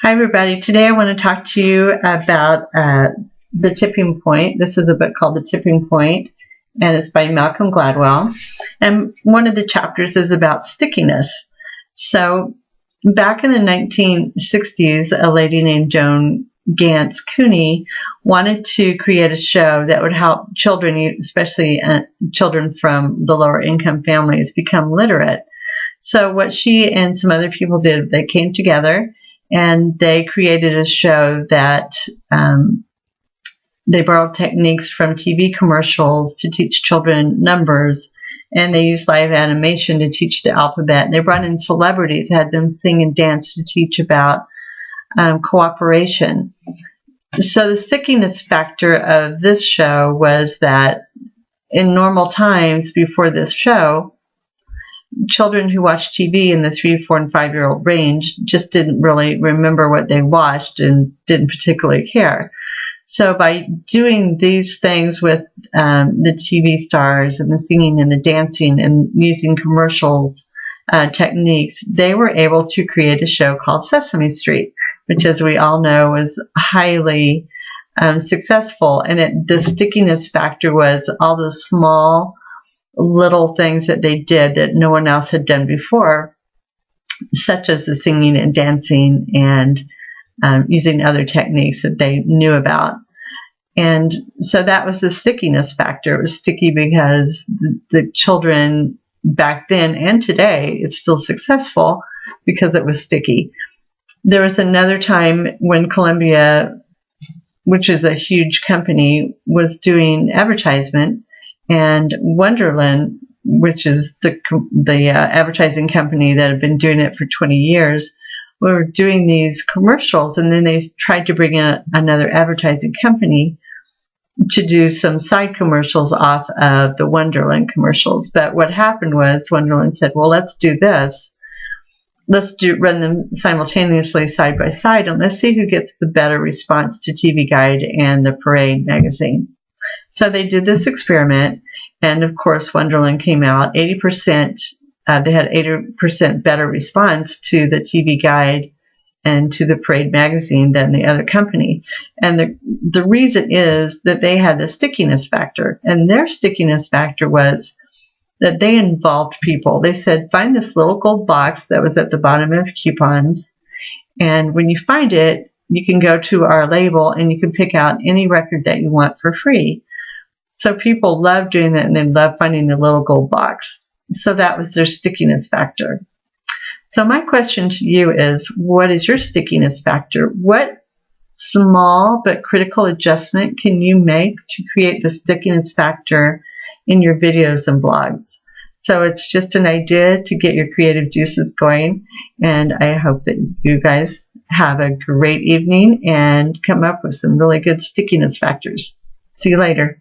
Hi, everybody. Today I want to talk to you about The Tipping Point. This is a book called The Tipping Point, and it's by Malcolm Gladwell. And one of the chapters is about stickiness. So back in the 1960s, a lady named Joan Gantz Cooney wanted to create a show that would help children, especially children from the lower income families, become literate. So what she and some other people did, they came together and they created a show that they borrowed techniques from TV commercials to teach children numbers, and they used live animation to teach the alphabet. And they brought in celebrities, had them sing and dance to teach about cooperation. So the stickiness factor of this show was that in normal times before this show, children who watched TV in the 3, 4, and 5-year-old range just didn't really remember what they watched and didn't particularly care. So by doing these things with the TV stars and the singing and the dancing and using commercials techniques, they were able to create a show called Sesame Street, which, as we all know, was highly successful. And the stickiness factor was all the small little things that they did that no one else had done before, such as the singing and dancing and using other techniques that they knew about. And so that was the stickiness factor. It was sticky because the children back then and today, it's still successful because it was sticky. There was another time when Columbia, which is a huge company, was doing advertisement, and Wonderland, which is the advertising company that had been doing it for 20 years, were doing these commercials, and then they tried to bring in another advertising company to do some side commercials off of the Wonderland commercials. But what happened was Wonderland said, well, let's do this. Let's run them simultaneously side by side, and let's see who gets the better response to TV Guide and the Parade magazine. So they did this experiment, and of course Wonderland came out 80%. They had 80% better response to the TV Guide and to the Parade magazine than the other company. And the reason is that they had the stickiness factor, and their stickiness factor was that they involved people. They said, find this little gold box that was at the bottom of coupons, and when you find it, you can go to our label and you can pick out any record that you want for free. So people love doing that, and they love finding the little gold box. So that was their stickiness factor. So my question to you is, what is your stickiness factor? What small but critical adjustment can you make to create the stickiness factor in your videos and blogs? So it's just an idea to get your creative juices going, and I hope that you guys have a great evening and come up with some really good stickiness factors. See you later.